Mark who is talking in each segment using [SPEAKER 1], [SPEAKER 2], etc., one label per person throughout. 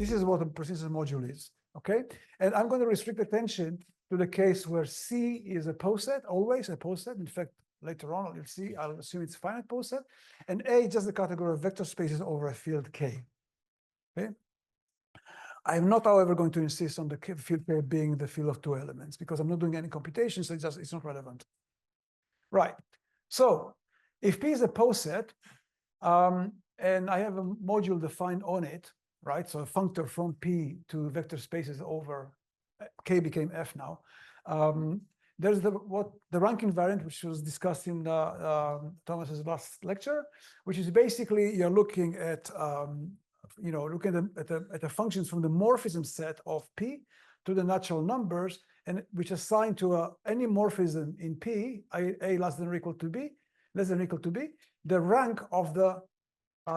[SPEAKER 1] this is what a persistence module is, okay? And I'm going to restrict attention to the case where C is a poset, always a poset. In fact, later on, you'll see, I'll assume it's finite poset. And A is just the category of vector spaces over a field K, okay? I'm not, however, going to insist on the field K being the field of two elements because I'm not doing any computation, so it's not relevant. Right, so if P is a poset, and I have a module defined on it, right? So a functor from P to vector spaces over K became F now. There's the rank invariant, which was discussed in Thomas's last lecture, which is basically you're looking at looking at the functions from the morphism set of P to the natural numbers, and which assign to any morphism in P, A less than or equal to B, the rank of the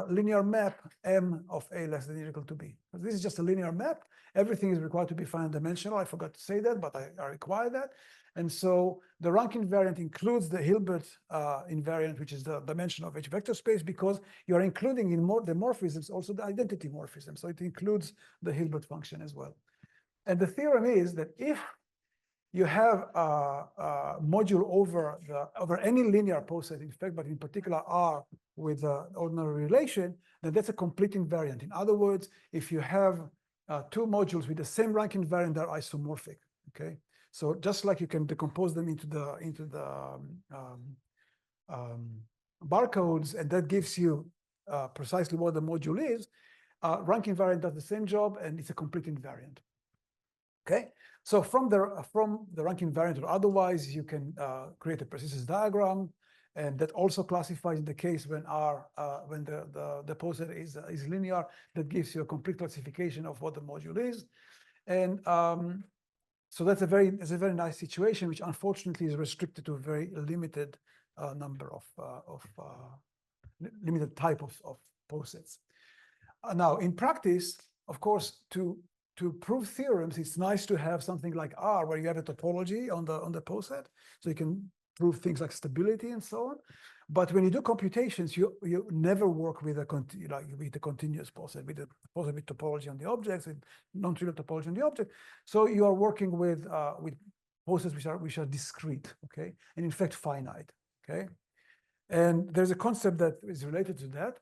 [SPEAKER 1] linear map M of A less than or equal to B. This is just a linear map. Everything is required to be finite dimensional. I forgot to say that, but I require that. And so the rank invariant includes the Hilbert invariant, which is the dimension of each vector space, because you're including in the morphisms also the identity morphism. So it includes the Hilbert function as well. And the theorem is that if you have a module over any linear poset, in fact, but in particular R with the ordinary relation, then that's a complete invariant. In other words, if you have two modules with the same rank invariant, they're isomorphic. Okay, so just like you can decompose them into the barcodes, and that gives you precisely what the module is. Rank invariant does the same job, and it's a complete invariant. Okay, so from the rank invariant or otherwise, you can create a persistence diagram, and that also classifies in the case when when the poset is linear. That gives you a complete classification of what the module is, and so that's a very nice situation, which unfortunately is restricted to a very limited number of limited type of posets. Now, in practice, of course, to prove theorems, it's nice to have something like R, where you have a topology on the poset, so you can prove things like stability and so on. But when you do computations, you never work with a continuous poset, with a poset with topology on the objects, with non-trivial topology on the object. So you are working with posets which are discrete, okay, and in fact finite, okay. And there's a concept that is related to that.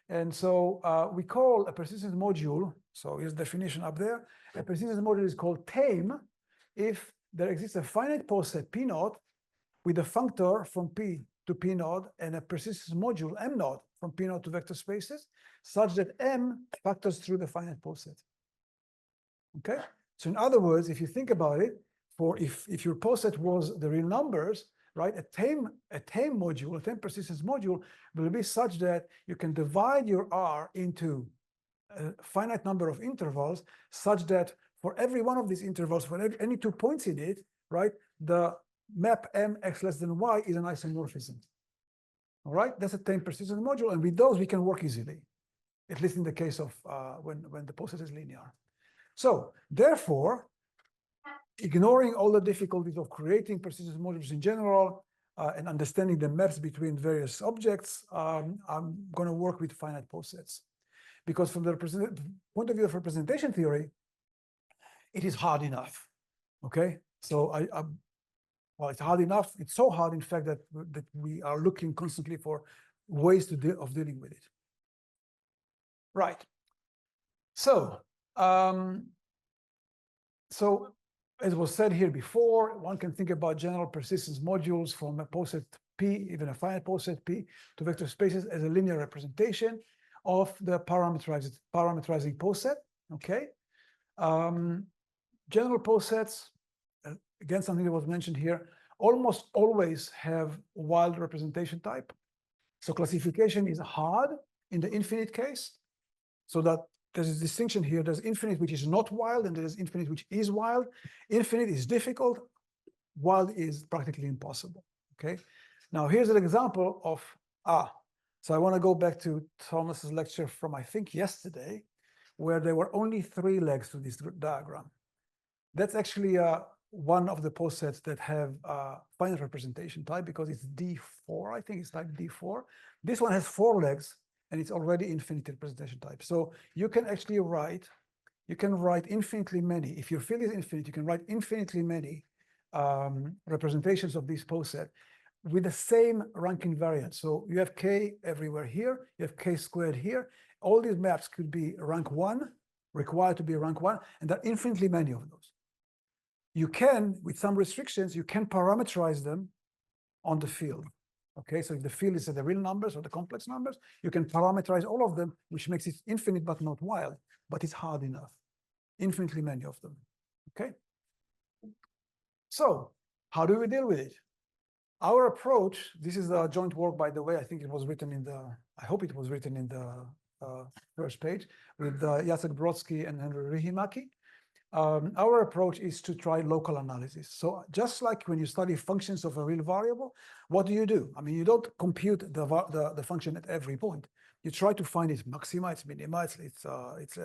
[SPEAKER 1] And so we call a persistence module, so here's the definition up there, a persistence module is called tame if there exists a finite poset P naught with a functor from P to P naught and a persistence module M naught from P naught to vector spaces, such that M factors through the finite poset. Okay, so in other words, if you think about it, if your poset was the real numbers, right, a tame module, a tame persistence module will be such that you can divide your R into a finite number of intervals, such that for every one of these intervals, for any 2 points in it, right, the map M x less than y is an isomorphism. All right, that's a tame persistence module, and with those we can work easily, at least in the case of when the poset is linear. So therefore, ignoring all the difficulties of creating persistence modules in general and understanding the maps between various objects, I'm going to work with finite posets, because from the point of view of representation theory, it is hard enough. Okay, so well, it's hard enough. It's so hard, in fact, that we are looking constantly for ways of dealing with it. Right. So, as was said here before, one can think about general persistence modules from a poset P, even a finite poset P, to vector spaces as a linear representation of the parameterizing poset. Okay. General posets, again, something that was mentioned here, almost always have wild representation type. So classification is hard in the infinite case, so that there's a distinction here. There's infinite which is not wild, and there's infinite which is wild. Infinite is difficult, wild is practically impossible. Okay. Now here's an example of so I want to go back to Thomas's lecture from, I think, yesterday, where there were only 3 legs to this diagram. That's actually one of the posets that have finite representation type, because it's D4, I think it's type D4. This one has 4 legs, and it's already infinite representation type. So you can actually write you can write infinitely many. If your field is infinite, you can write infinitely many representations of this poset with the same rank invariant. So you have k everywhere here, you have k squared here. All these maps could be rank 1, required to be rank 1, and there are infinitely many of those. You can, with some restrictions, you can parameterize them on the field. Okay, so if the field is the real numbers or the complex numbers, you can parameterize all of them, which makes it infinite but not wild, but it's hard enough. Infinitely many of them. Okay. So how do we deal with it? Our approach, this is a joint work, by the way. I think it was written in the, I hope it was written in the first page with Jacek Brodsky and Henry Rihimaki. Our approach is to try local analysis. So just like when you study functions of a real variable, what do? I mean, you don't compute the function at every point. You try to find its maxima, its minima, its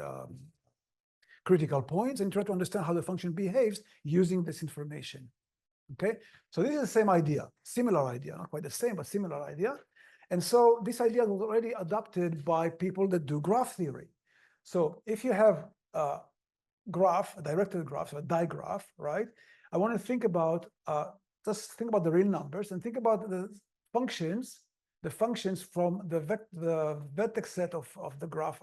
[SPEAKER 1] critical points, and try to understand how the function behaves using this information. Okay, so this is the same idea, similar idea, not quite the same, but similar idea. And so this idea was already adopted by people that do graph theory. So if you have a graph, a directed graph, so a digraph, right? I want to think about, just think about the real numbers and think about the functions from the vertex set of the graph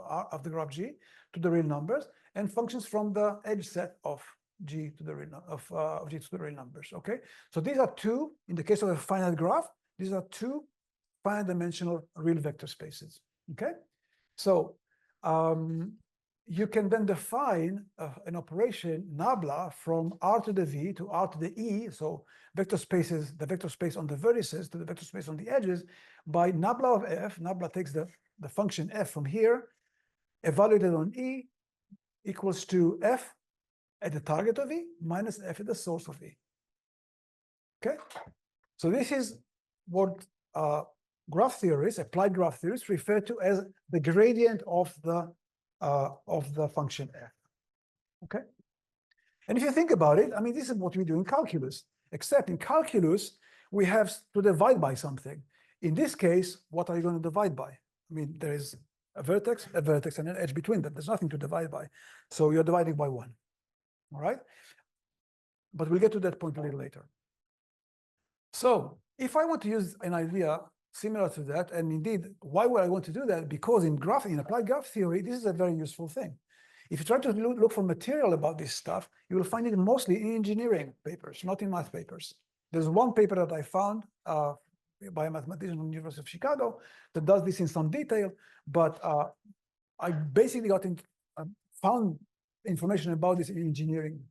[SPEAKER 1] G to the real numbers, and functions from the edge set of G to the real of G to the real numbers. Okay, so these are two, in the case of a finite graph, these are two finite dimensional real vector spaces. Okay, so you can then define an operation nabla from R to the V to R to the E, so vector spaces, the vector space on the vertices to the vector space on the edges, by nabla of F. Nabla takes the function F from here, evaluated on E, equals to F at the target of E minus F at the source of E. Okay, so this is what graph theorists, applied graph theorists, refer to as the gradient of the function F. Okay, and if you think about it, I mean, this is what we do in calculus, except in calculus we have to divide by something. In this case, what are you going to divide by? I mean, there is a vertex, and an edge between them. There's nothing to divide by, so you're dividing by 1. All right, but we'll get to that point a little later. So if I want to use an idea similar to that, and indeed, why would I want to do that? Because in applied graph theory, this is a very useful thing. If you try to look for material about this stuff, you will find it mostly in engineering papers, not in math papers. There's one paper that I found by a mathematician from the University of Chicago that does this in some detail, but I basically found information about this in engineering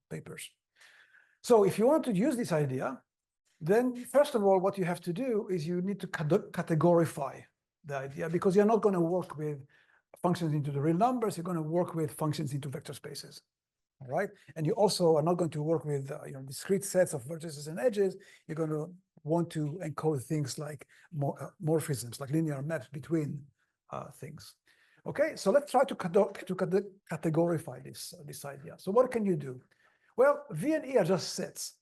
[SPEAKER 1] papers. So if you want to use this idea, then first of all, what you have to do is you need to categorify the idea, because you're not going to work with functions into the real numbers. You're going to work with functions into vector spaces. All right, and you also are not going to work with discrete sets of vertices and edges. You're going to want to encode things like morphisms, like linear maps between things. Okay, so let's try to categorify this idea. So what can you do? Well, V and E are just sets,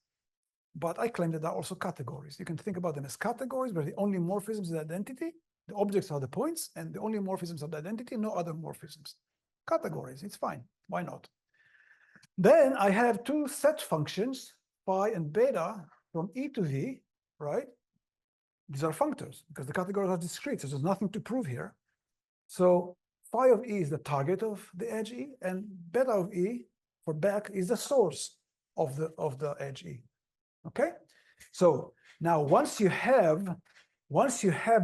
[SPEAKER 1] but I claim that there are also categories. You can think about them as categories, where the only morphisms is the identity, the objects are the points, and the only morphisms are the identity, no other morphisms. Categories, it's fine. Why not? Then I have two set functions, phi and beta, from E to V, right? These are functors, because the categories are discrete, so there's nothing to prove here. So phi of E is the target of the edge E, and beta of E for back is the source of the edge E. Okay, so now once you have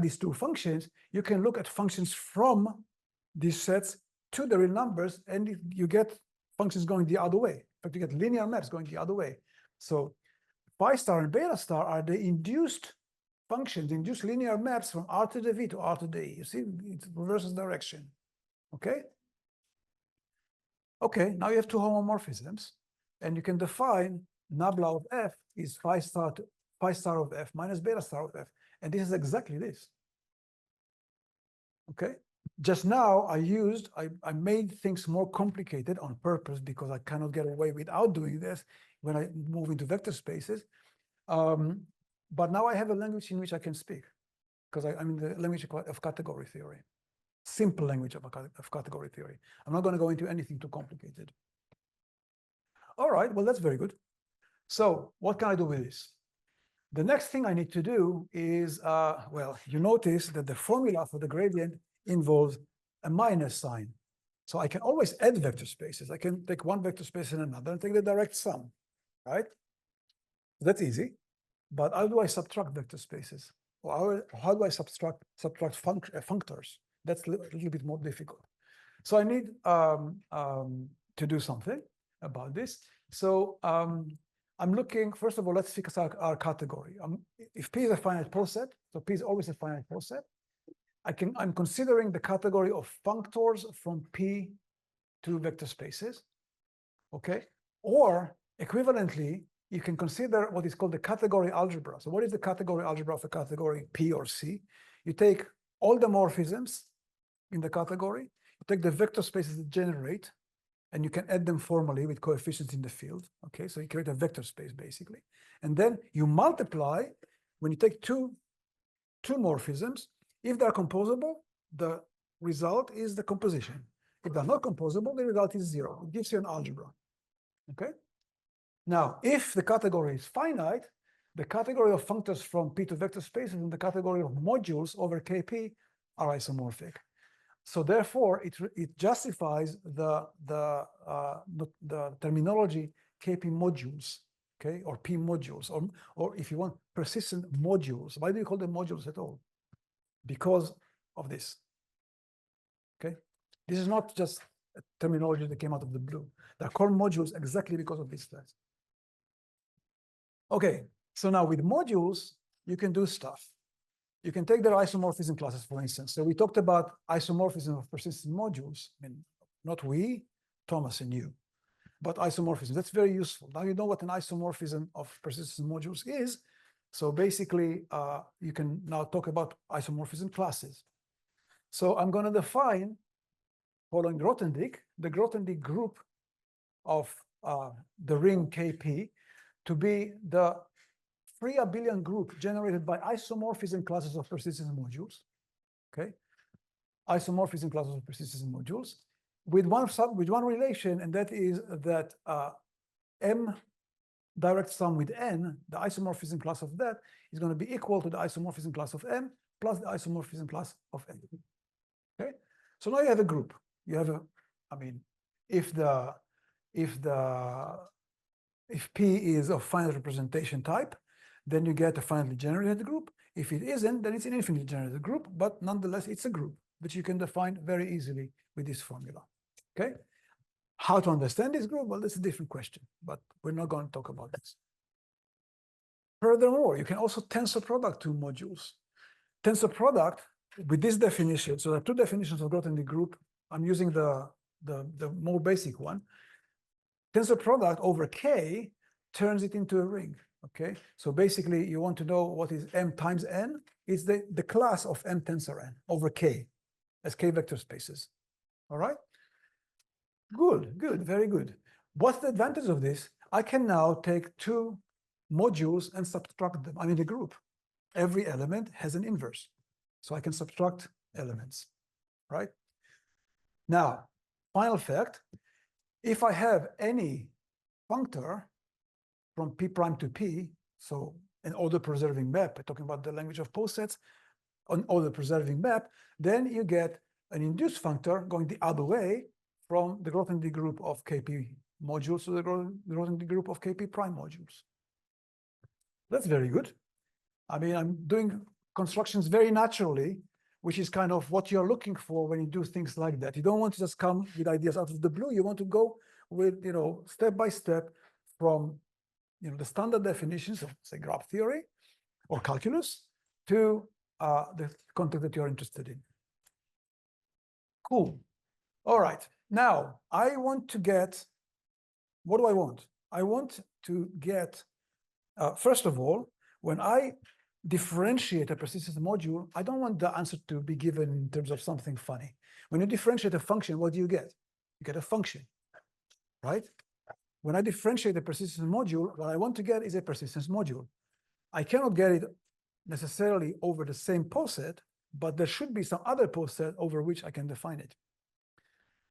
[SPEAKER 1] these two functions, you can look at functions from these sets to the real numbers, and you get functions going the other way. In fact, you get linear maps going the other way. So phi star and beta star are the induced functions, induced linear maps from R to the V to R to the E. You see, it reverses direction. Okay. Okay, now you have two homomorphisms, and you can define nabla of F is phi star of F minus beta star of F, and this is exactly this. Okay, just now I made things more complicated on purpose, because I cannot get away without doing this when I move into vector spaces. But now I have a language in which I can speak, because I'm in the language of category theory. simple language of category theory. I'm not going to go into anything too complicated. All right, well, that's very good. So what can I do with this? The next thing I need to do is, well, you notice that the formula for the gradient involves a minus sign. So I can always add vector spaces. I can take one vector space and another and take the direct sum, right? That's easy. But how do I subtract vector spaces? Or how do I subtract functors? That's a little bit more difficult. So I need to do something about this. So I'm looking, first of all, let's fix our category. If P is a finite poset, so P is always a finite poset, I'm considering the category of functors from P to vector spaces, okay? Or equivalently, you can consider what is called the category algebra. So what is the category algebra of a category P or C? You take all the morphisms in the category, you take the vector spaces that generate, and you can add them formally with coefficients in the field, okay? So you create a vector space, basically. And then you multiply, when you take two morphisms, if they're composable, the result is the composition. If they're not composable, the result is 0. It gives you an algebra, okay? Now, if the category is finite, the category of functors from P to vector spaces and the category of modules over Kp are isomorphic. So therefore, it justifies the terminology Kp modules, okay, or P modules, or if you want, persistent modules. Why do you call them modules at all? Because of this, okay? This is not just a terminology that came out of the blue. They're called modules exactly because of this test. Okay, so now with modules, you can do stuff. You can take their isomorphism classes, for instance. So we talked about isomorphism of persistent modules. I mean, not we, Thomas and you, but isomorphism. That's very useful. Now you know what an isomorphism of persistent modules is. So basically, you can now talk about isomorphism classes. So I'm going to define, following Grothendieck, the Grothendieck group of the ring Kp to be the free abelian group generated by isomorphism classes of persistent modules, okay? Isomorphism classes of persistent modules with one relation, and that is that M direct sum with N, the isomorphism class of that is going to be equal to the isomorphism class of M plus the isomorphism class of N. Okay, so now you have a group. You have I mean, if P is of finite representation type, then you get a finitely generated group. If it isn't, then it's an infinitely generated group, but nonetheless, it's a group which you can define very easily with this formula. Okay, how to understand this group? Well, that's a different question, but we're not going to talk about this. Furthermore, you can also tensor product two modules. Tensor product with this definition, so there are two definitions of Grothendieck group. I'm using the more basic one. Tensor product over K turns it into a ring, okay? So basically, you want to know what is M times N? It's the class of M tensor N over K as K vector spaces, all right? Good, good, very good. What's the advantage of this? I can now take two modules and subtract them. I'm in a group. Every element has an inverse. So I can subtract elements, right? Now, final fact, if I have any functor from P prime to P, so an order preserving map, I'm talking about the language of posets, an order preserving map, then you get an induced functor going the other way from the Grothendieck group of Kp modules to the Grothendieck group of Kp prime modules. That's very good. I mean, I'm doing constructions very naturally, which is kind of what you're looking for when you do things like that. You don't want to just come with ideas out of the blue. You want to go with, step by step from, the standard definitions of, say, graph theory or calculus to the content that you're interested in. Cool. All right. Now, I want to get, what do I want? I want to get, first of all, when I differentiate a persistent module, I don't want the answer to be given in terms of something funny. When you differentiate a function, what do you get? You get a function, right? When I differentiate a persistent module, what I want to get is a persistence module. I cannot get it necessarily over the same poset, but there should be some other poset over which I can define it.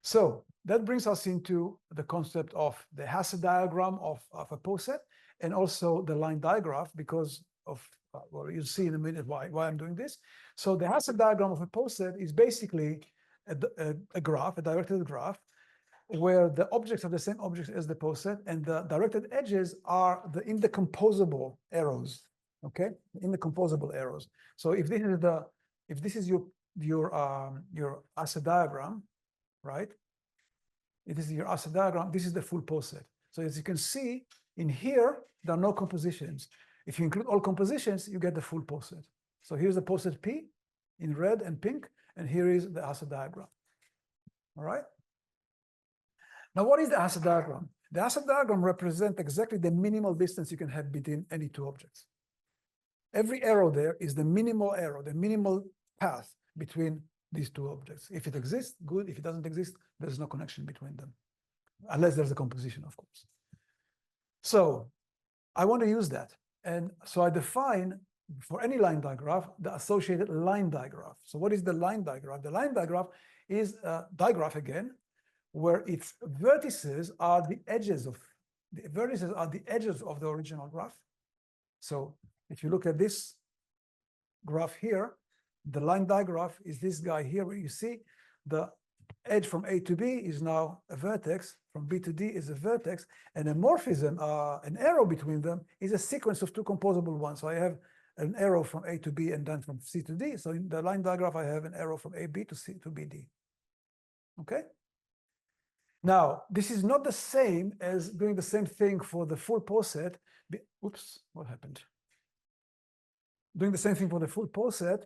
[SPEAKER 1] So that brings us into the concept of the Hasse diagram of a poset, and also the line diagram, because of, well, you'll see in a minute why I'm doing this. So the Hasse diagram of a poset is basically a graph, a directed graph, where the objects are the same objects as the poset, and the directed edges are the indecomposable arrows. Okay, indecomposable arrows. So if this is your Hasse diagram, right? It is your Hasse diagram. This is the full poset. So as you can see in here, there are no compositions. If you include all compositions, you get the full poset. So here's the poset P in red and pink, and here is the Hasse diagram. All right. Now, what is the Hasse diagram? The Hasse diagram represents exactly the minimal distance you can have between any two objects. Every arrow there is the minimal arrow, the minimal path between these two objects. If it exists, good. If it doesn't exist, there's no connection between them, unless there's a composition, of course. So I want to use that. And so I define for any line digraph the associated line digraph. So what is the line digraph? The line digraph is a digraph again, where its vertices are the edges of the original graph. So if you look at this graph here, the line digraph is this guy here, where you see the edge from A to B is now a vertex, from B to D is a vertex, and a morphism, an arrow between them, is a sequence of two composable ones. So I have an arrow from A to B and then from C to D. So in the line digraph, I have an arrow from AB to C to BD. Okay? Now, this is not the same as doing the same thing for the full poset. Oops, what happened? Doing the same thing for the full poset,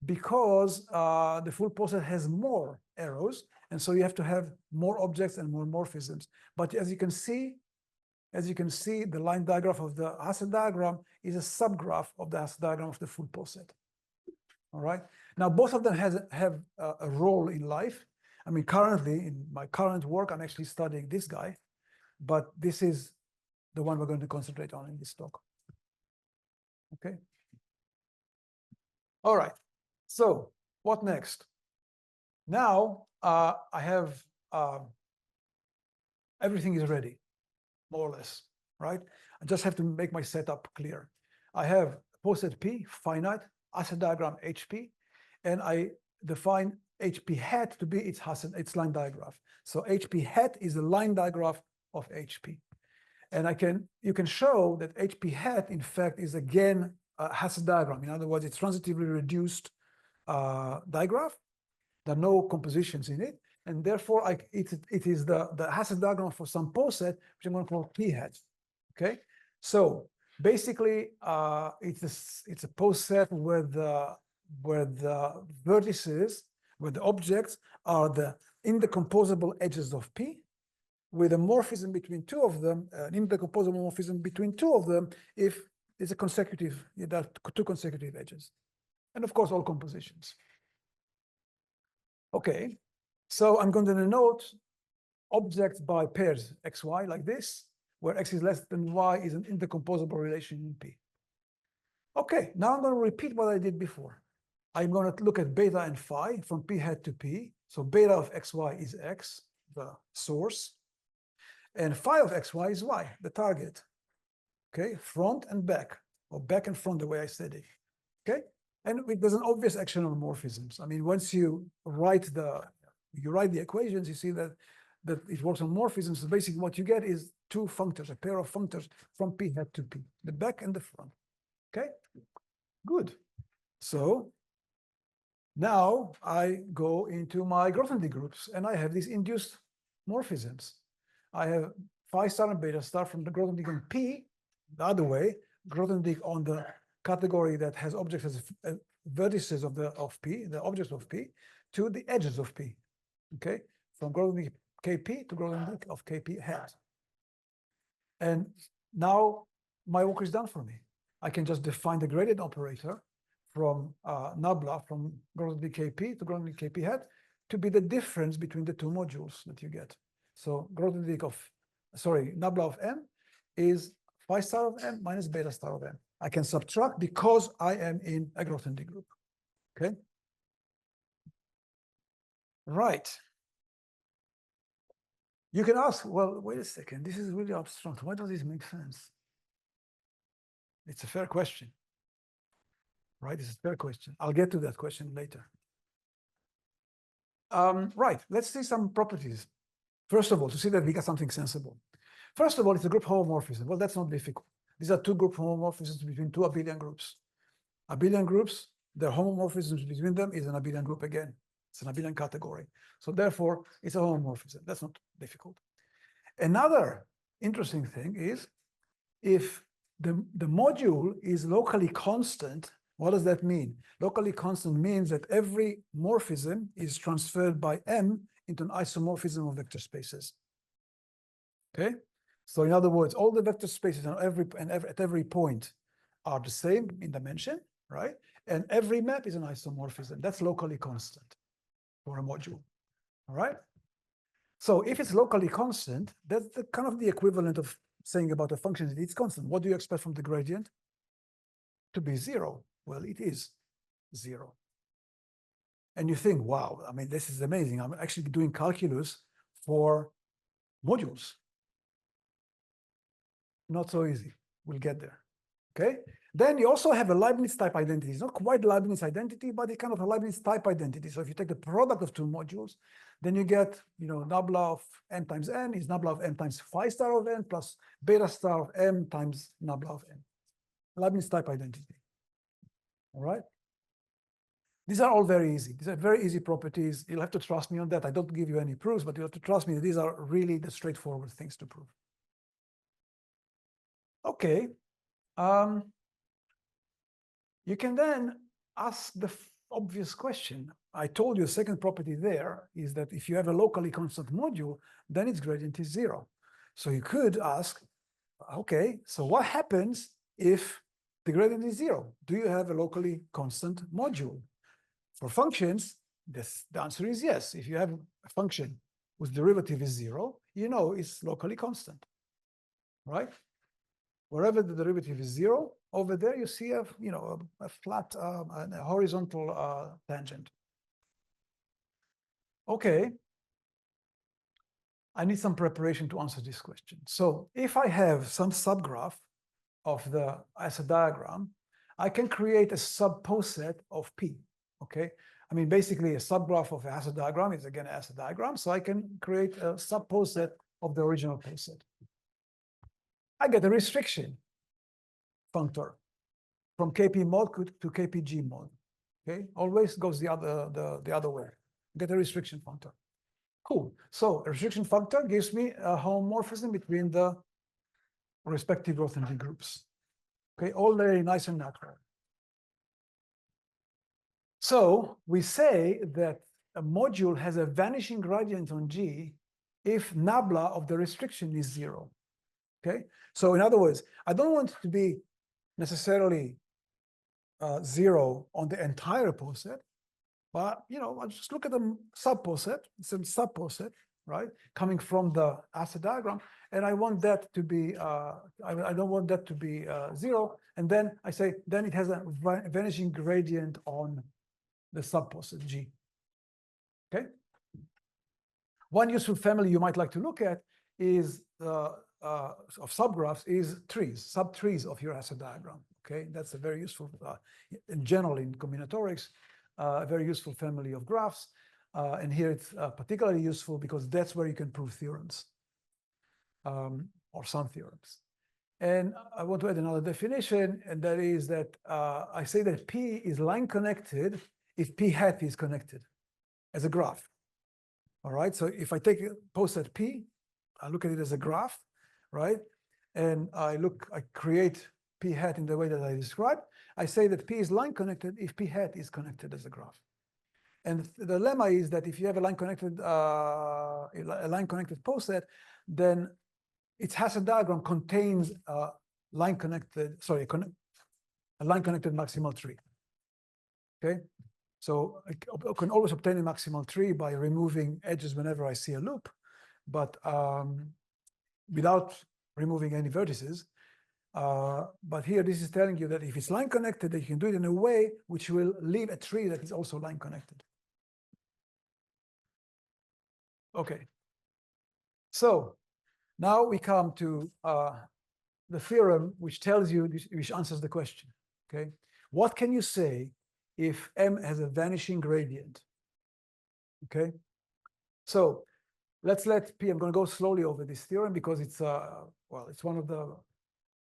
[SPEAKER 1] because the full poset has more arrows, and so you have to have more objects and more morphisms. But as you can see, the line diagram of the Hasse diagram is a subgraph of the Hasse diagram of the full poset. All right. Now, both of them have a role in life. I mean, currently in my current work, I'm actually studying this guy, but this is the one we're going to concentrate on in this talk. Okay. All right. So what next? Now I have everything is ready, more or less, right? I just have to make my setup clear. I have poset P, finite, Hasse diagram HP, and I define HP hat to be its line diagram. So HP hat is the line diagram of HP. And you can show that HP hat, in fact, is again a Hasse diagram. In other words, it's transitively reduced digraph. There are no compositions in it, and therefore it is the Hasse diagram for some poset, which I'm going to call P hat. Okay, so basically it's a poset where the vertices, where the objects are the indecomposable edges of P, with a morphism between two of them, an indecomposable morphism between two of them, if it's a consecutive, there are two consecutive edges. And of course, all compositions. Okay, so I'm going to denote objects by pairs xy like this, where x is less than y is an indecomposable relation in P. Okay, now I'm going to repeat what I did before. I'm going to look at beta and phi from P hat to P. So beta of xy is x, the source, and phi of xy is y, the target. Okay, front and back, or back and front, the way I said it. Okay. And there's an obvious action on morphisms. I mean, once you write the equations, you see that it works on morphisms. So basically what you get is two functors, a pair of functors from P hat to P, the back and the front. Okay, good. So now I go into my Grothendieck groups, and I have these induced morphisms. I have phi star and beta star from the Grothendieck on P, the other way, Grothendieck on the category that has objects as vertices of P, the objects of P, to the edges of P. Okay, from Grothendieck KP to Grothendieck of KP hat. And now my work is done for me. I can just define the gradient operator from nabla, from Grothendieck KP to Grothendieck KP hat, to be the difference between the two modules that you get. So nabla of M is phi star of M minus beta star of M. I can subtract because I am in a Grothendieck group. Okay, Right. You can ask, well, wait a second, this is really abstract. Why does this make sense? It's a fair question, right? It's a fair question. I'll get to that question later. Right, let's see some properties. First of all, to see that we got something sensible. First of all, it's a group homomorphism. Well, that's not difficult. These are two group homomorphisms between two abelian groups. Abelian groups, their homomorphisms between them is an abelian group again. It's an abelian category. So therefore, it's a homomorphism. That's not difficult. Another interesting thing is if the module is locally constant, what does that mean? Locally constant means that every morphism is transferred by M into an isomorphism of vector spaces. Okay? So in other words, all the vector spaces at every point are the same in dimension, right? And every map is an isomorphism. That's locally constant for a module. All right? So if it's locally constant, that's the kind of the equivalent of saying about a function that it's constant. What do you expect from the gradient? To be zero. Well, it is zero. And you think, wow, I mean, this is amazing. I'm actually doing calculus for modules. Not so easy. We'll get there. Okay. Then you also have a Leibniz type identity. It's not quite Leibniz identity, but it's kind of a Leibniz type identity. So if you take the product of two modules, then you get, nabla of n times n is nabla of m times phi star of n plus beta star of m times nabla of n. Leibniz type identity. All right. These are all very easy. These are very easy properties. You'll have to trust me on that. I don't give you any proofs, but you have to trust me that these are really the straightforward things to prove. Okay. You can then ask the obvious question. I told you the second property there is that if you have a locally constant module, then its gradient is zero. So you could ask, okay, so what happens if the gradient is zero? Do you have a locally constant module? For functions, the answer is yes. If you have a function whose derivative is zero, it's locally constant, right? Wherever the derivative is zero, over there you see a flat, a horizontal tangent. Okay. I need some preparation to answer this question. So if I have some subgraph of the Asset diagram, I can create a subposet of P. Okay. I mean, basically a subgraph of an Asset diagram is again an Asset diagram. So I can create a subposet of the original poset. I get a restriction functor from KP mod to KPG mod. Okay, always goes the other way. Get a restriction functor. Cool. So a restriction functor gives me a homomorphism between the respective Grothendieck groups. Okay, all very nice and natural. So we say that a module has a vanishing gradient on G if nabla of the restriction is zero. Okay, so in other words, I don't want it to be necessarily zero on the entire poset, but I'll just look at the subposet. It's a subposet, right, coming from the Asset diagram, and I want that to be I don't want that to be zero, and then I say then it has a vanishing gradient on the subposet G. Okay. One useful family you might like to look at is of subgraphs is trees, subtrees of your Asset diagram. Okay, that's a very useful, in general in combinatorics, a very useful family of graphs. And here it's particularly useful because that's where you can prove theorems, or some theorems. And I want to add another definition, and that is that I say that P is line connected if P hat is connected as a graph. All right, so if I take a poset P, I look at it as a graph, right? And I create P hat in the way that I described. I say that P is line connected if P hat is connected as a graph. And the lemma is that if you have a line connected poset, then its Hasse diagram contains a line connected maximal tree. Okay, so I can always obtain a maximal tree by removing edges whenever I see a loop, but without removing any vertices. But here, this is telling you that if it's line connected, that you can do it in a way which will leave a tree that is also line connected. Okay. So now we come to the theorem which tells you, which answers the question. Okay. What can you say if M has a vanishing gradient? Okay. So let's let P, I'm going to go slowly over this theorem because it's, well, it's one of the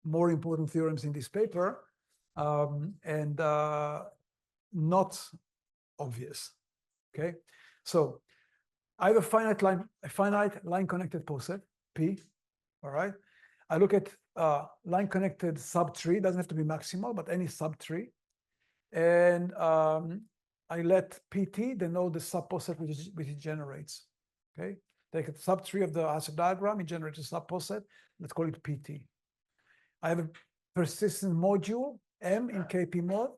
[SPEAKER 1] more important theorems in this paper, and not obvious. Okay. So I have a finite line connected poset, P. All right. I look at line connected subtree, doesn't have to be maximal, but any subtree. And I let PT denote the subposet which it generates. Okay. Take a subtree of the Hasse diagram, it generates a subposet. Let's call it PT. I have a persistent module, M in KP mod.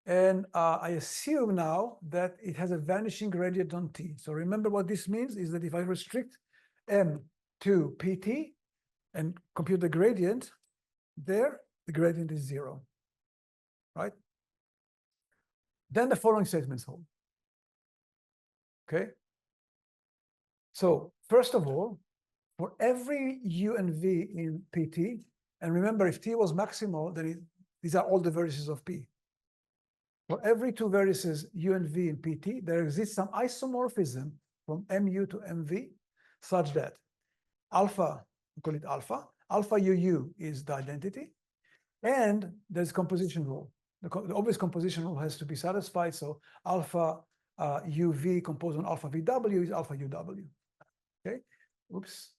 [SPEAKER 1] And I assume now that it has a vanishing gradient on T. So remember what this means is that if I restrict M to PT and compute the gradient, there, the gradient is 0, right? Then the following statements hold. Okay. So first of all, for every U and V in PT, and remember if T was maximal, then these are all the vertices of P. For every two vertices U and V in PT, there exists some isomorphism from MU to MV such that alpha, we call it alpha, alpha UU is the identity, and there's composition rule. The obvious composition rule has to be satisfied, so alpha UV composed on alpha VW is alpha UW. Okay, oops.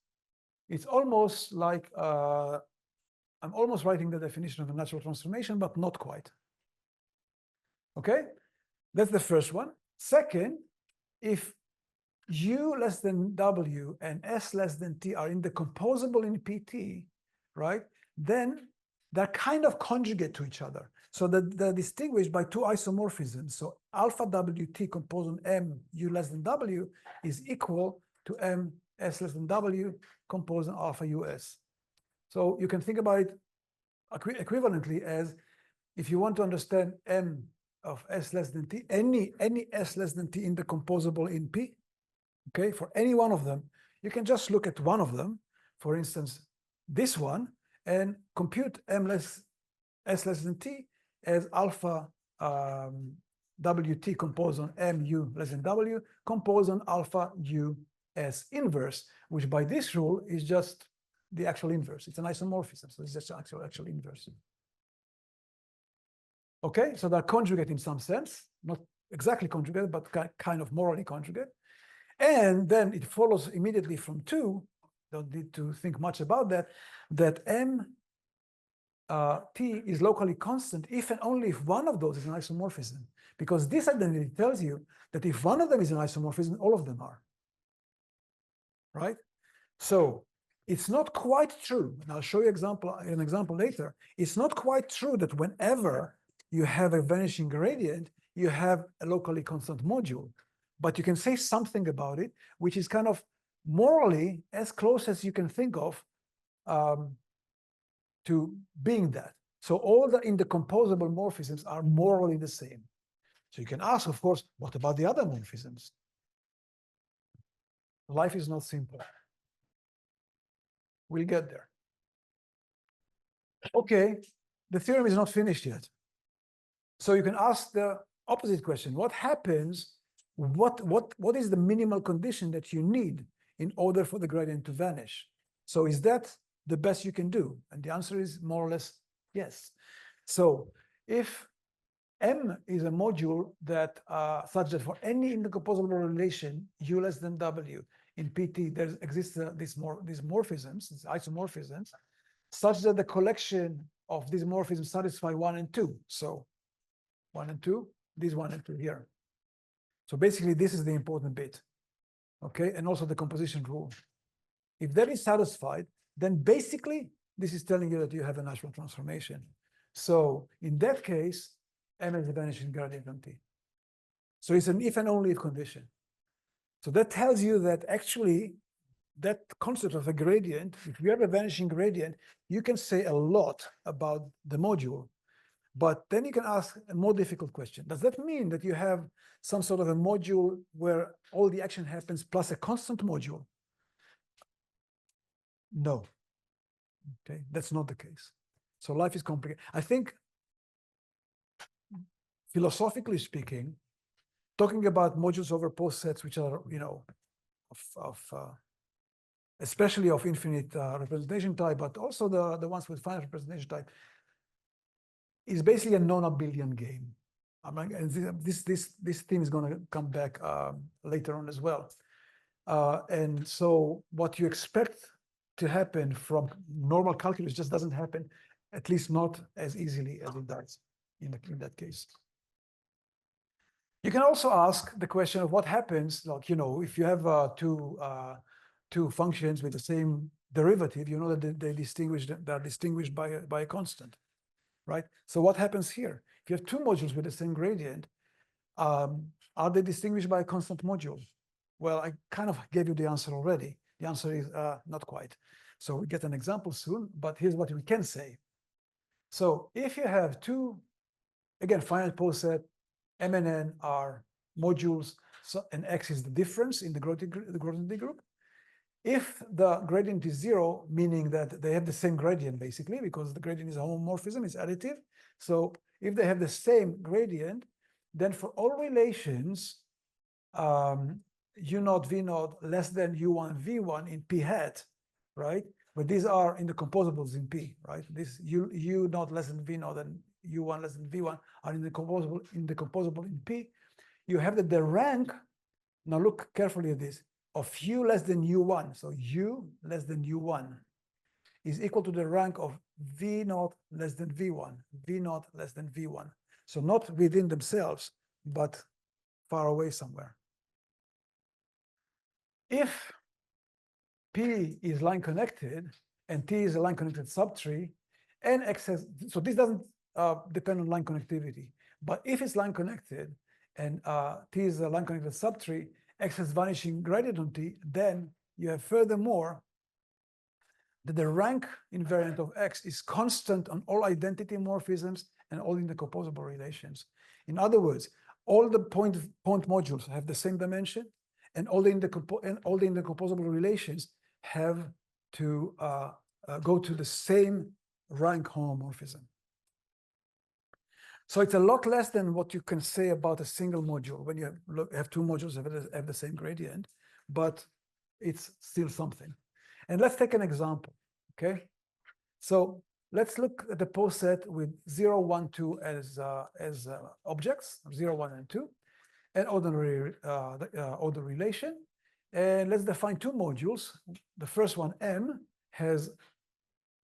[SPEAKER 1] It's almost like, I'm almost writing the definition of a natural transformation, but not quite. Okay, that's the first one. Second, if U less than W and S less than T are indecomposable in PT, right, then they're kind of conjugate to each other. So they're distinguished by two isomorphisms. So alpha WT composed on M U less than W is equal to M S less than W composed on alpha US. So you can think about it equivalently as if you want to understand M of S less than T, any S less than T indecomposable in P, okay, for any one of them, you can just look at one of them, for instance, this one, and compute S less than T as alpha WT composed on MU less than W composed on alpha US inverse, which by this rule is just the actual inverse. It's an isomorphism, so it's just actual inverse. Okay, so they're conjugate in some sense, not exactly conjugate, but kind of morally conjugate. And then it follows immediately from 2, don't need to think much about that, that M T is locally constant if and only if one of those is an isomorphism. Because this identity tells you that if one of them is an isomorphism, all of them are. Right? So it's not quite true, and I'll show you an example later. It's not quite true that whenever you have a vanishing gradient, you have a locally constant module. But you can say something about it, which is kind of morally as close as you can think of to being that. So all the indecomposable morphisms are morally the same. So you can ask, of course, what about the other morphisms? Life is not simple. We'll get there. Okay, the theorem is not finished yet. So you can ask the opposite question. What happens, what is the minimal condition that you need in order for the gradient to vanish? So is that the best you can do? And the answer is more or less yes. So if M is a module that such that for any indecomposable relation U less than W in PT, there exists these morphisms, these isomorphisms, such that the collection of these morphisms satisfy 1 and 2. So 1 and 2, this 1 and 2 here. So basically, this is the important bit, okay? And also the composition rule. If that is satisfied, then basically, this is telling you that you have a natural transformation. So in that case, M is a vanishing gradient on T. So it's an if and only if condition. So that tells you that actually, that concept of a gradient, if you have a vanishing gradient, you can say a lot about the module. But then you can ask a more difficult question. Does that mean that you have some sort of a module where all the action happens plus a constant module? No. Okay, that's not the case. So life is complicated. I think, philosophically speaking, talking about modules over posets, which are, especially of infinite representation type, but also the ones with finite representation type, is basically a non-abelian game. And this theme is going to come back later on as well. And so what you expect to happen from normal calculus just doesn't happen, at least not as easily as it does in that case. You can also ask the question of what happens, like, if you have two functions with the same derivative, you know that they're distinguished by a constant, right? So what happens here? If you have two modules with the same gradient, are they distinguished by a constant module? Well, I kind of gave you the answer already. The answer is not quite. So we get an example soon, but here's what we can say. So if you have two, again, finite poset, M and N are modules, so, and X is the difference in the Grothendieck group. If the gradient is zero, meaning that they have the same gradient, basically, because the gradient is a homomorphism, it's additive. So if they have the same gradient, then for all relations, U naught V naught less than U1 V1 in P hat, right? But these are in the composables in P, right? This U naught less than V naught and U1 less than V1 are in the composable in P. You have that the rank, now look carefully at this, of U less than U1, so U less than U1 is equal to the rank of V naught less than V1, V naught less than V1. So not within themselves, but far away somewhere. If P is line connected and T is a line connected subtree, and X has, so this doesn't depend on line connectivity, but if it's line connected and T is a line connected subtree, X has vanishing gradient on T, then you have furthermore that the rank invariant of X is constant on all identity morphisms and all in the composable relations. In other words, all the point modules have the same dimension, and all the composable relations have to go to the same rank homomorphism. So it's a lot less than what you can say about a single module when you have two modules that have the same gradient, but it's still something. And let's take an example, okay? So let's look at the poset with 0, 1, 2 as objects, 0, 1, and 2, and ordinary order relation. And let's define two modules. The first one, M, has,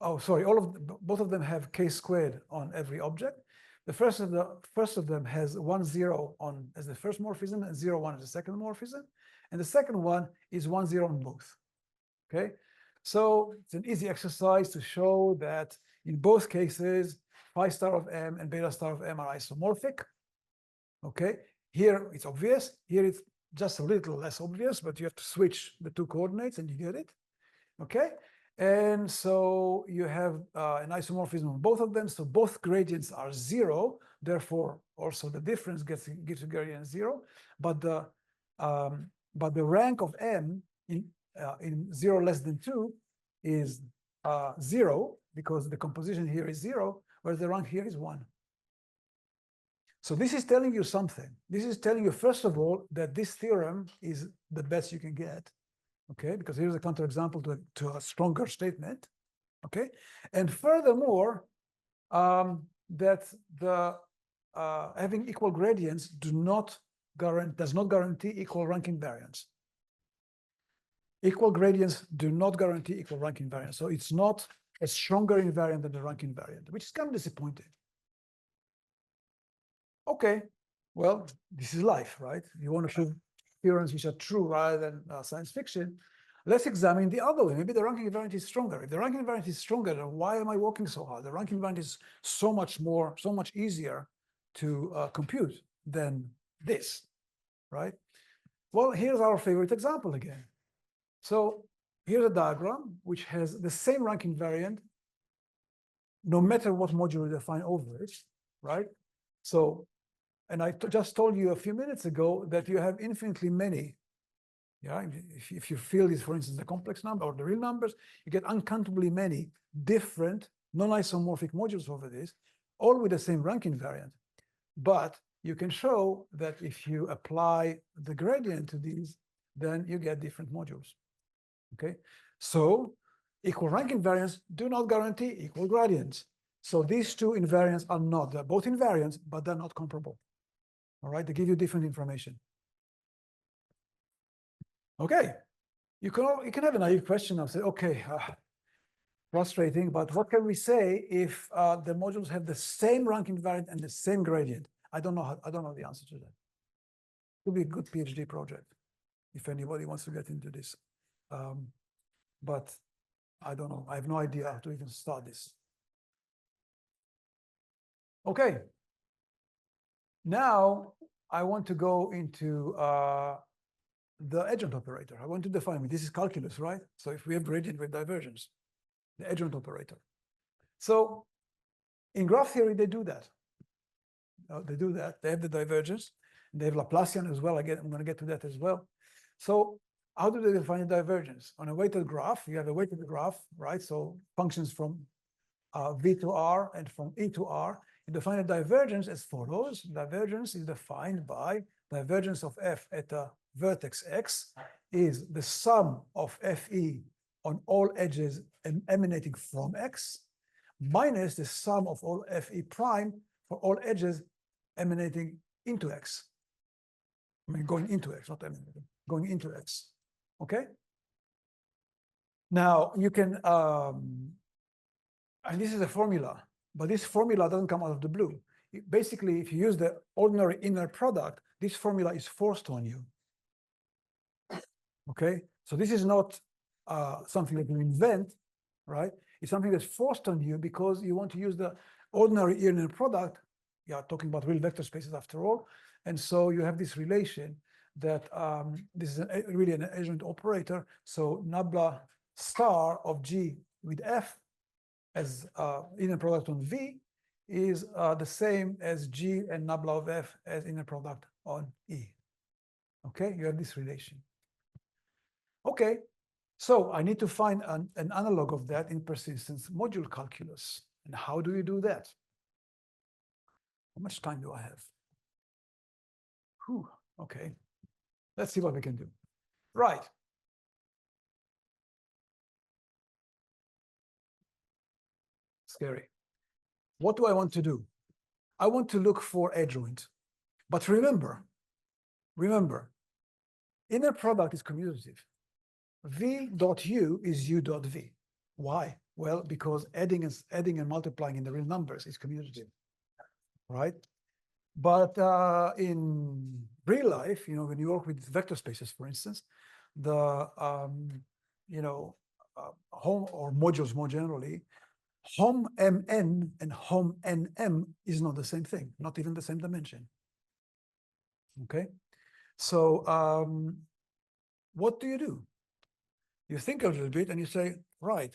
[SPEAKER 1] both of them have k squared on every object. The first of them has 1, 0 on as the first morphism and 0, 1 as the second morphism. And the second one is 1, 0 on both. Okay, so it's an easy exercise to show that in both cases, phi star of M and beta star of M are isomorphic. Okay, here it's obvious. Here it's just a little less obvious, but you have to switch the two coordinates and you get it. Okay. And so you have an isomorphism on both of them. So both gradients are 0. Therefore, also the difference gives a gradient 0. But the rank of M in 0 less than 2 is 0 because the composition here is 0, whereas the rank here is 1. So this is telling you something. This is telling you, first of all, that this theorem is the best you can get. Okay, because here's a counterexample to a stronger statement. Okay, and furthermore, that the having equal gradients does not guarantee equal rank invariance. Equal gradients do not guarantee equal rank invariance. So it's not a stronger invariant than the rank invariant, which is kind of disappointing. Okay, well, this is life, right? You want to prove theorems which are true rather than science fiction. Let's examine the other way. Maybe the ranking invariant is stronger. If the ranking invariant is stronger, then why am I working so hard? The ranking invariant is so much easier to compute than this, right? Well, here's our favorite example again. So here's a diagram which has the same rank invariant no matter what module you define over it, right? So, and I just told you a few minutes ago that you have infinitely many. Yeah, if your field is, for instance, the complex number or the real numbers, you get uncountably many different non-isomorphic modules over this, all with the same rank invariant. But you can show that if you apply the gradient to these, then you get different modules. Okay, so equal rank invariants do not guarantee equal gradients. So these two invariants are not, they're both invariants, but they're not comparable. All right, they give you different information. Okay, you can have a naive question and say, okay, frustrating, but what can we say if the modules have the same rank invariant and the same gradient? I don't know the answer to that. It would be a good PhD project if anybody wants to get into this. But I don't know. I have no idea how to even start this. Okay. Now I want to go into the adjoint operator. I want to define it. This is calculus, right? So if we have gradient with divergence, the adjoint operator. So in graph theory, they do that. They do that. They have the divergence. They have Laplacian as well. Again, I'm going to get to that as well. So how do they define the divergence? On a weighted graph, you have a weighted graph, right? So functions from V to R and from E to R. You define a divergence as follows. Divergence is defined by divergence of F at a vertex X is the sum of Fe on all edges emanating from X minus the sum of all Fe prime for all edges emanating into X. I mean, going into X, not emanating, going into X. Okay? Now, you can, and this is a formula, but this formula doesn't come out of the blue. Basically, if you use the ordinary inner product, this formula is forced on you. Okay? So this is not something that you invent, right? It's something that's forced on you because you want to use the ordinary inner product. You are talking about real vector spaces after all. And so you have this relation that this is really an adjoint operator. So nabla star of G with F as inner product on V is the same as G and nabla of F as inner product on E. Okay, you have this relation. Okay, so I need to find an analog of that in persistence module calculus. And how do you do that? How much time do I have? Whew, okay, let's see what we can do. Right. Scary. What do I want to do? I want to look for adjoint. But remember, inner product is commutative. V dot U is U dot V. Why? Well, because adding and multiplying in the real numbers is commutative, right? But in real life, you know, when you work with vector spaces, for instance, the home or modules more generally, hom mn and hom nm is not the same thing, not even the same dimension. Okay, so what do? You think a little bit and you say, right,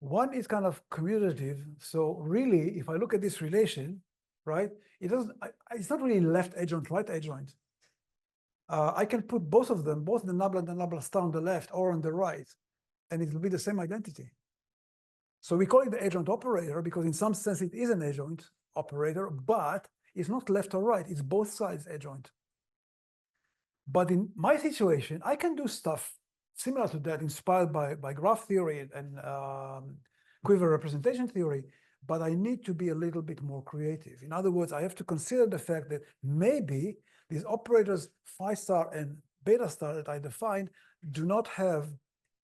[SPEAKER 1] one is kind of commutative. So really, if I look at this relation, right, it's not really left adjoint, right adjoint. I can put both of them, both the nabla and the nabla star on the left or on the right, and it will be the same identity. So we call it the adjoint operator because in some sense it is an adjoint operator, but it's not left or right, it's both sides adjoint. But in my situation, I can do stuff similar to that, inspired by graph theory and quiver representation theory, but I need to be a little bit more creative. In other words, I have to consider the fact that maybe these operators phi star and beta star that I defined do not have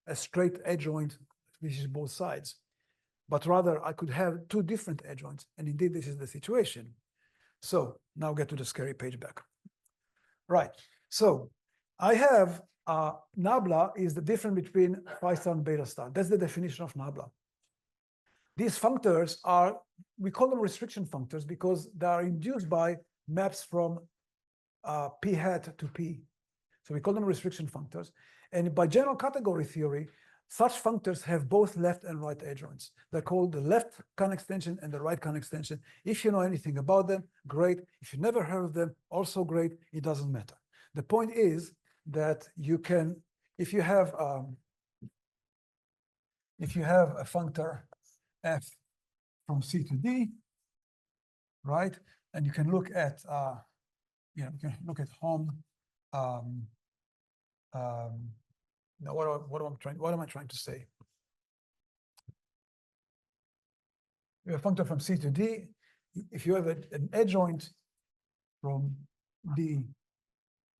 [SPEAKER 1] a straight adjoint, which is both sides, but rather I could have two different adjoints. And indeed, this is the situation. So now get to the scary page back. Right. So I have nabla is the difference between phi star and beta star. That's the definition of nabla. These functors are, we call them restriction functors because they are induced by maps from p hat to p. So we call them restriction functors. And by general category theory, such functors have both left and right adjoints. They're called the left Kahn extension and the right Kahn extension. If you know anything about them, great. If you never heard of them, also great. It doesn't matter. The point is that you can, if you have a functor f from C to D, right? And you can look at, you can look at home. Now, what am I trying to say? You have a functor from C to D. If you have an adjoint from D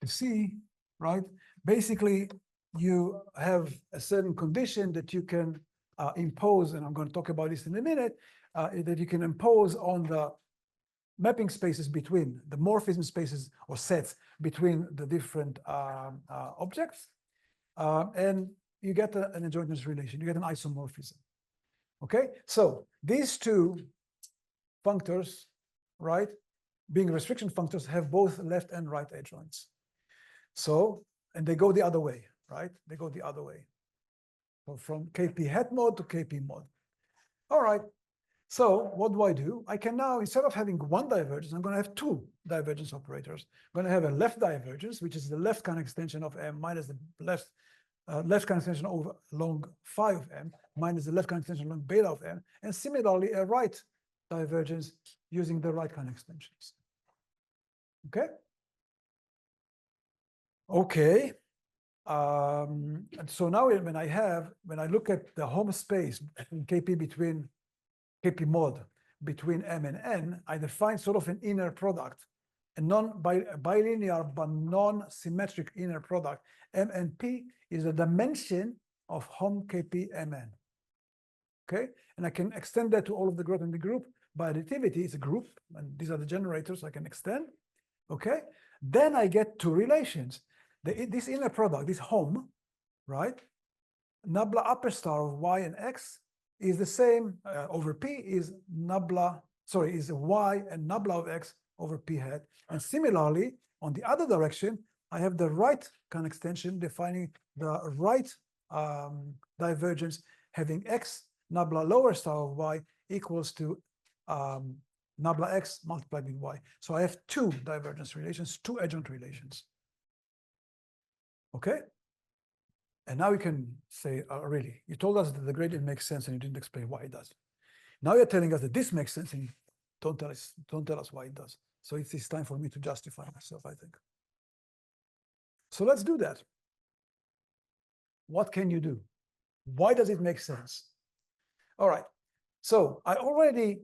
[SPEAKER 1] to C, right? Basically, you have a certain condition that you can impose, and I'm going to talk about this in a minute, that you can impose on the mapping spaces between the morphism spaces or sets between the different objects, and you get an adjointness relation, you get an isomorphism. Okay, so these two functors, right, being restriction functors, have both left and right adjoints. So, and they go the other way, right? They go the other way. So from KP hat mod to KP mod. All right. So what do? I can now, instead of having one divergence, I'm going to have two divergence operators. I'm going to have a left divergence, which is the left Kahn extension of M minus the left Kahn extension over along phi of M minus the left Kahn extension along beta of M, and similarly a right divergence using the right Kahn extensions. Okay. Okay. And so now when I look at the home space in KP between KP mod between M and N, I define sort of an inner product, a bilinear but non-symmetric inner product. M and P is a dimension of home KP Mn. Okay, and I can extend that to all of the growth in the group by additivity. It's a group, and these are the generators I can extend. Okay, then I get two relations. This inner product, this home, right? Nabla upper star of y and x is the same over p is nabla, sorry, is y and nabla of x over p hat. And similarly, on the other direction, I have the right Kahn extension defining the right divergence, having x nabla lower star of y equals to nabla x multiplied with y. So I have two divergence relations, two adjoint relations. Okay? And now we can say, really, you told us that the gradient makes sense and you didn't explain why it does. Now you're telling us that this makes sense and you don't tell us why it does. So it's time for me to justify myself, I think. So let's do that. What can you do? Why does it make sense? All right. So I already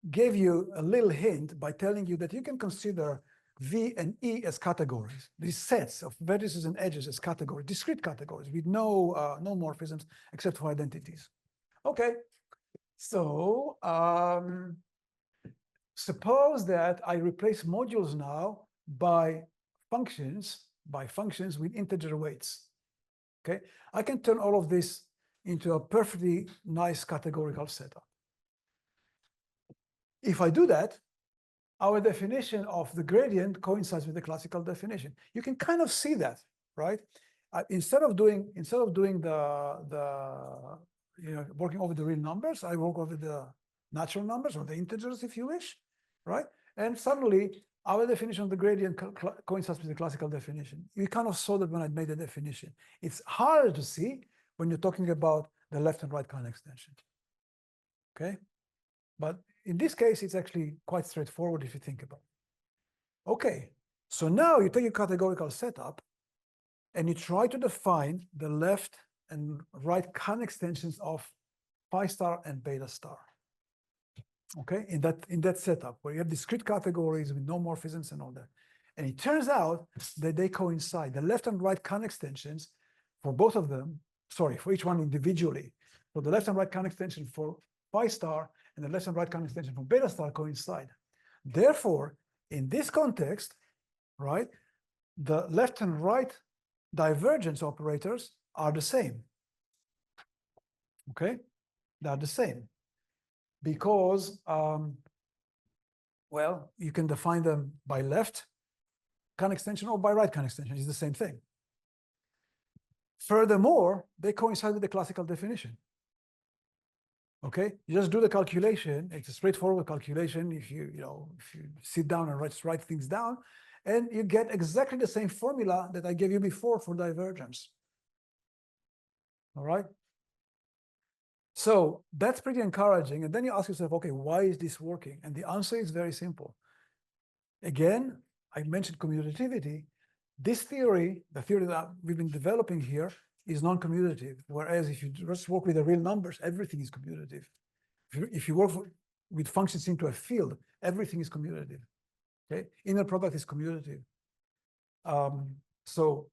[SPEAKER 1] gave you a little hint by telling you that you can consider V and E as categories, these sets of vertices and edges as categories, discrete categories with no morphisms except for identities. Okay, so suppose that I replace modules now by functions with integer weights. Okay, I can turn all of this into a perfectly nice categorical setup. If I do that, our definition of the gradient coincides with the classical definition. You can kind of see that, right? Instead of doing the working over the real numbers, I work over the natural numbers or the integers, if you wish, right? And suddenly our definition of the gradient coincides with the classical definition. You kind of saw that when I made the definition. It's harder to see when you're talking about the left and right Kahn extension. Okay, but in this case, it's actually quite straightforward if you think about it. Okay, so now you take a categorical setup and you try to define the left and right Kahn extensions of phi star and beta star. Okay, in that setup where you have discrete categories with no morphisms and all that. And it turns out that they coincide. The left and right Kahn extensions for both of them, sorry, for each one individually. So the left and right Kahn extension for phi star and the left and right Kahn extension from beta star coincide. Therefore, in this context, right, the left and right divergence operators are the same. Okay, they are the same because, well, you can define them by left Kahn extension or by right Kahn extension. It's the same thing. Furthermore, they coincide with the classical definition. Okay, you just do the calculation. It's a straightforward calculation. If you sit down and write things down, and you get exactly the same formula that I gave you before for divergence. All right. So that's pretty encouraging. And then you ask yourself, okay, why is this working? And the answer is very simple. Again, I mentioned commutativity. This theory, the theory that we've been developing here, is non-commutative. Whereas if you just work with the real numbers, everything is commutative. If you work with functions into a field, everything is commutative. Okay, inner product is commutative. So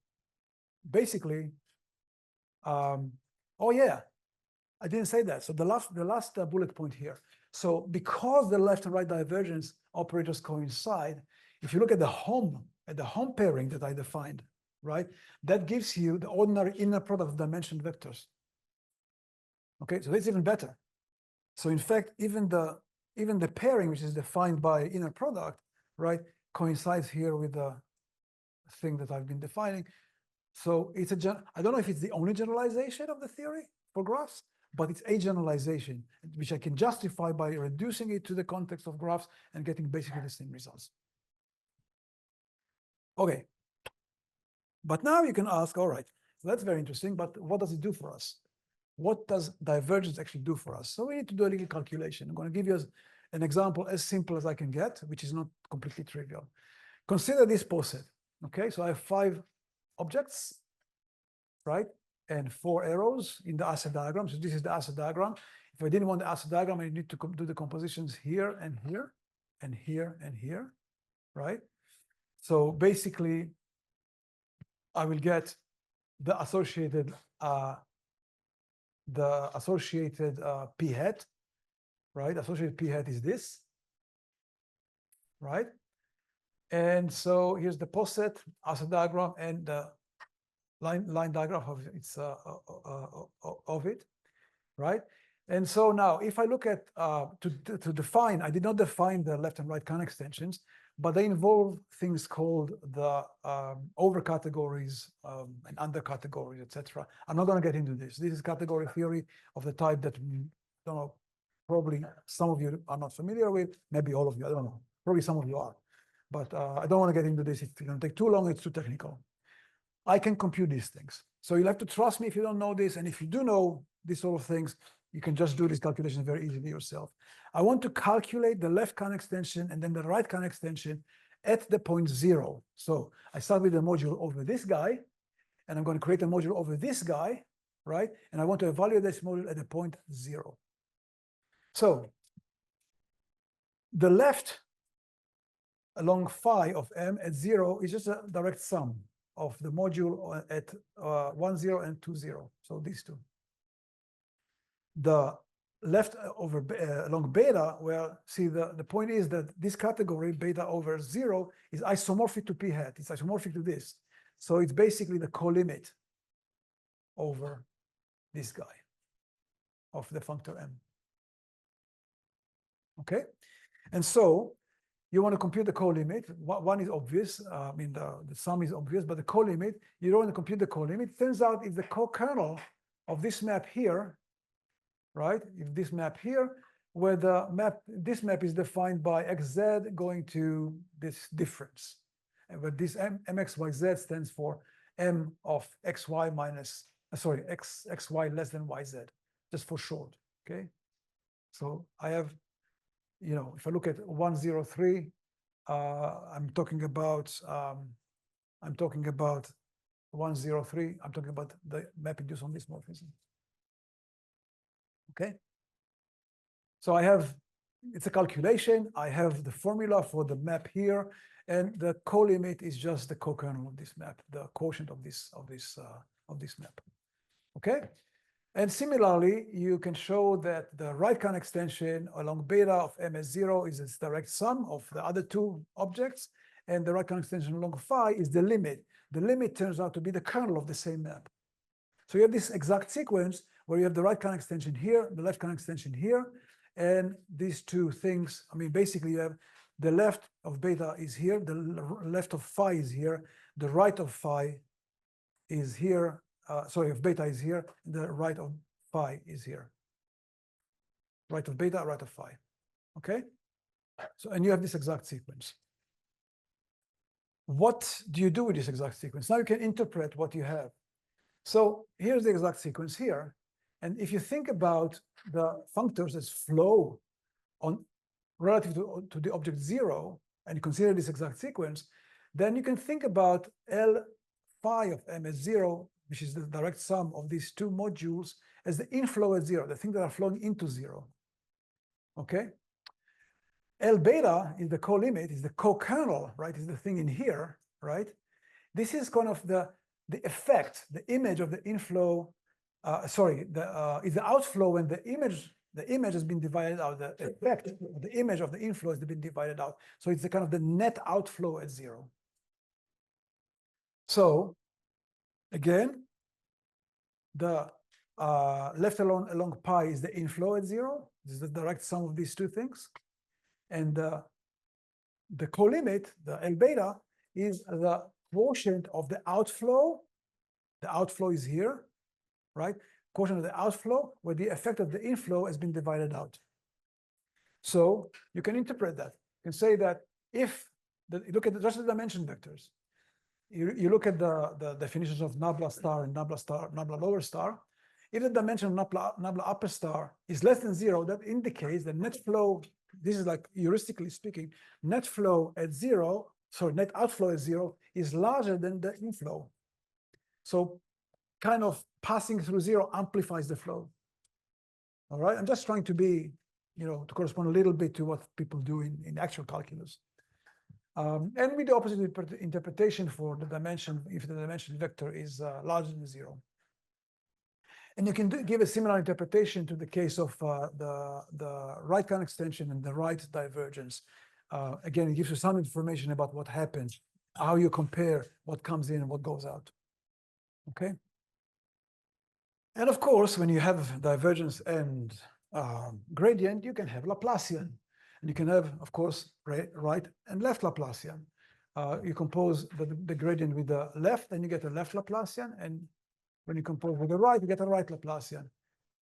[SPEAKER 1] basically, oh yeah, I didn't say that. So the last bullet point here. So because the left and right divergence operators coincide, if you look at the home pairing that I defined, right, that gives you the ordinary inner product of dimension vectors. Okay, so that's even better. So in fact, even the pairing, which is defined by inner product, right, coincides here with the thing that I've been defining. So it's I don't know if it's the only generalization of the theory for graphs, but it's a generalization, which I can justify by reducing it to the context of graphs and getting basically the same results. Okay. But now you can ask, all right, so that's very interesting, but what does it do for us? What does divergence actually do for us? So we need to do a little calculation. I'm going to give you an example as simple as I can get, which is not completely trivial. Consider this poset. Okay, so I have 5 objects, right? And 4 arrows in the asset diagram. So this is the asset diagram. If I didn't want the asset diagram, I need to do the compositions here and here and here and here, right? So basically, I will get the associated p hat, right? Associated p hat is this, right? And so here's the poset asset diagram and the line diagram of it, right? And so now, if I look at to define, I did not define the left and right Khan extensions, but they involve things called the over categories and under categories, etc. I'm not going to get into this. This is category theory of the type that I don't know. Probably some of you are not familiar with. Maybe all of you. I don't know. Probably some of you are. But I don't want to get into this. It's going to take too long. It's too technical. I can compute these things. So you'll have to trust me if you don't know this. And if you do know these sort of things, you can just do these calculations very easily yourself. I want to calculate the left Khan extension and then the right Khan extension at the point 0. So I start with a module over this guy, and I'm going to create a module over this guy, right? And I want to evaluate this module at the point 0. So the left along phi of m at 0 is just a direct sum of the module at 1, 0 and 2, 0. So these two. The left over along beta, well, see, the point is that this category, beta over 0, is isomorphic to p hat. It's isomorphic to this. So it's basically the co-limit over this guy of the functor m. Okay? And so you want to compute the co-limit. One is obvious. I mean, the sum is obvious, but the co-limit, you don't want to compute the co-limit. Turns out it's the co-kernel of this map here, right? If this map here, where this map is defined by xz going to this difference. And where this mxyz stands for m of xy minus, xy less than yz, just for short, okay? So I have, if I look at 103, I'm talking about 103, I'm talking about the map induced on this morphism. Okay. So I have, it's a calculation. I have the formula for the map here, and the co-limit is just the co-kernel of this map, the quotient of this map. Okay. And similarly, you can show that the right Khan extension along beta of ms0 is its direct sum of the other 2 objects, and the right Khan extension along phi is the limit. The limit turns out to be the kernel of the same map. So you have this exact sequence where you have the right Khan extension here, the left Khan extension here, and these 2 things. I mean, basically, you have the left of beta is here, the left of phi is here, the right of phi is here, sorry, of beta is here, the right of phi is here. Right of beta, right of phi. Okay? So, and you have this exact sequence. What do you do with this exact sequence? Now you can interpret what you have. So here's the exact sequence here. And if you think about the functors as flow on relative to the object 0, and you consider this exact sequence, then you can think about L phi of M as 0, which is the direct sum of these two modules, as the inflow at 0, the things that are flowing into 0. Okay? L beta is the co-limit, is the co-kernel, right? Is the thing in here, right? This is kind of the effect, the image of the inflow. Is the outflow when the image has been divided out. The effect, the image of the inflow has been divided out. So it's the kind of the net outflow at 0. So again, the left along pi is the inflow at 0. This is the direct sum of these two things. And the co-limit, the L beta, is the quotient of the outflow. The outflow is here, right? Quotient of the outflow, where the effect of the inflow has been divided out. So you can interpret that. You can say that if you look at just the dimension vectors, you look at the definitions of nabla star and nabla lower star. If the dimension of nabla upper star is less than 0, that indicates the net flow. This is like heuristically speaking, net flow at 0, sorry, net outflow at 0 is larger than the inflow. So kind of passing through 0 amplifies the flow. All right, I'm just trying to be, to correspond a little bit to what people do in actual calculus. And with the opposite interpretation for the dimension, if the dimension vector is larger than 0. And you can give a similar interpretation to the case of the right kind extension and the right divergence. Again, it gives you some information about what happens, how you compare what comes in and what goes out. Okay. And of course, when you have divergence and gradient, you can have Laplacian. And you can have, of course, right and left Laplacian. You compose the gradient with the left, and you get a left Laplacian. And when you compose with the right, you get a right Laplacian.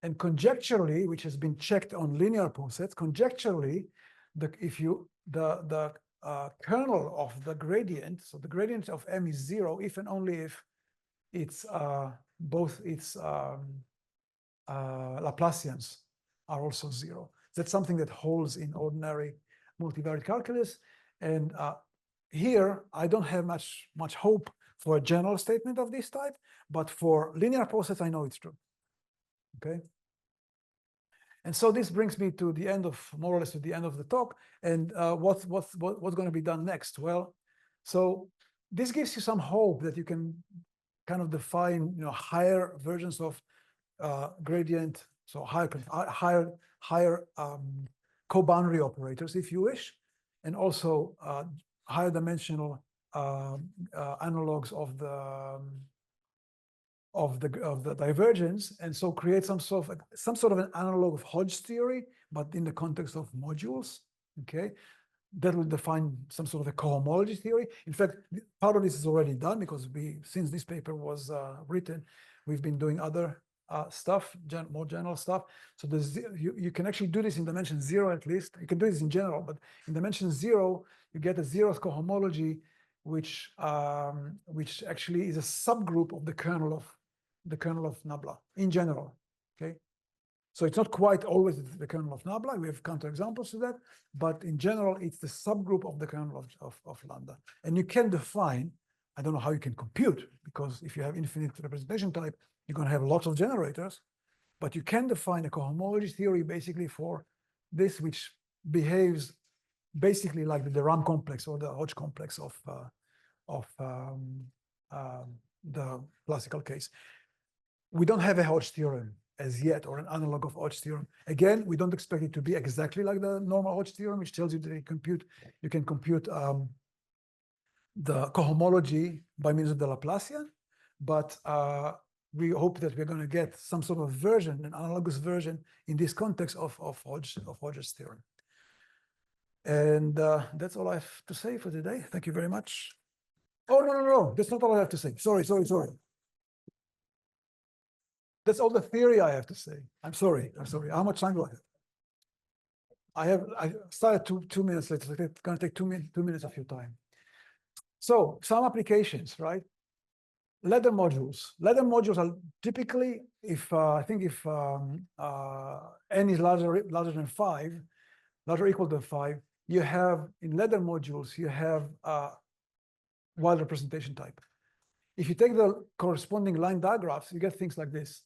[SPEAKER 1] And conjecturally, which has been checked on linear posets, conjecturally, the kernel of the gradient, so the gradient of M is 0 if and only if it's both its Laplacians are also 0. That's something that holds in ordinary multivariate calculus. And here, I don't have much hope for a general statement of this type, but for linear posets, I know it's true. Okay. And so this brings me to the end of, more or less to the end of the talk. And what's going to be done next? Well, so this gives you some hope that you can kind of define, higher versions of gradient, so higher co-boundary operators, if you wish, and also higher dimensional analogs of the divergence, and so create some sort of an analog of Hodge theory, but in the context of modules. Okay, that will define some sort of a cohomology theory. In fact, part of this is already done because since this paper was written, we've been doing other stuff, more general stuff. So you can actually do this in dimension 0 at least. You can do this in general, but in dimension 0, you get a zeroth cohomology, which actually is a subgroup of the kernel of nabla in general. Okay, so it's not quite always the kernel of nabla. We have counterexamples to that, but in general, it's the subgroup of the kernel of lambda. And you can define. I don't know how you can compute, because if you have infinite representation type, you're going to have lots of generators, but you can define a cohomology theory basically for this, which behaves basically like the Ram complex or the Hodge complex of the classical case. We don't have a Hodge theorem as yet, or an analog of Hodge theorem. Again, we don't expect it to be exactly like the normal Hodge theorem, which tells you that you can compute the cohomology by means of the Laplacian, but we hope that we're going to get some sort of version, an analogous version in this context of Hodge's theorem. And that's all I have to say for today. Thank you very much. Oh, no, that's not all I have to say. Sorry. That's all the theory I have to say. I'm sorry. How much time do I have? I started 2 minutes later. It's going to take 2 minutes of your time. So some applications, right? Ladder modules. Ladder modules are typically, if I think if n is larger than 5, larger or equal to 5, you have in ladder modules you have wild representation type. If you take the corresponding line diagrams, you get things like this.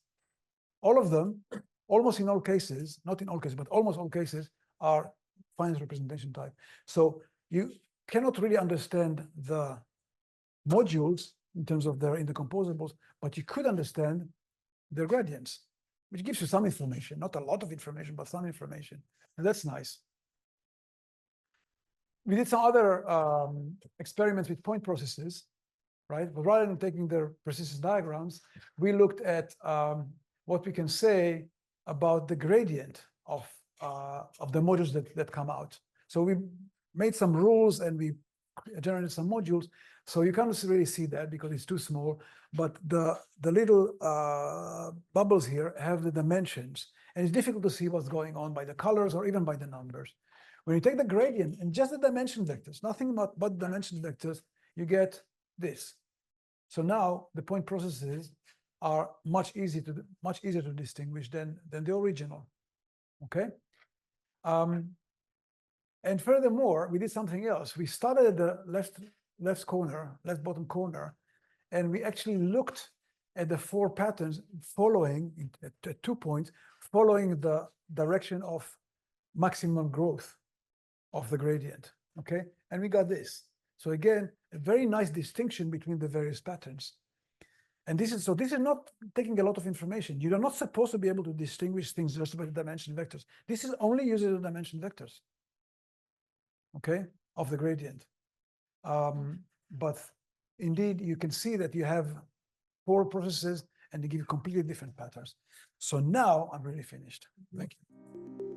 [SPEAKER 1] All of them, almost in all cases, not in all cases, but almost all cases, are finite representation type. So you cannot really understand the modules in terms of their intercomposables, but you could understand their gradients, which gives you some information, not a lot of information, but some information. And that's nice. We did some other experiments with point processes, right? But rather than taking their persistence diagrams, we looked at what we can say about the gradient of the modules that come out. So we made some rules and we generated some modules. So you can't really see that because it's too small, but the little bubbles here have the dimensions, and it's difficult to see what's going on by the colors or even by the numbers. When you take the gradient and just the dimension vectors, nothing but dimension vectors, you get this. So now the point processes are much easier to distinguish than the original. Okay. And furthermore, we did something else. We started at the left bottom corner, and we actually looked at the 4 patterns following at 2 points, following the direction of maximum growth of the gradient. Okay, and we got this. So again, a very nice distinction between the various patterns. And this is not taking a lot of information. You are not supposed to be able to distinguish things just by the dimension vectors. This is only using the dimension vectors, okay, of the gradient. But indeed, you can see that you have 4 processes and they give completely different patterns. So now I'm really finished. Thank you.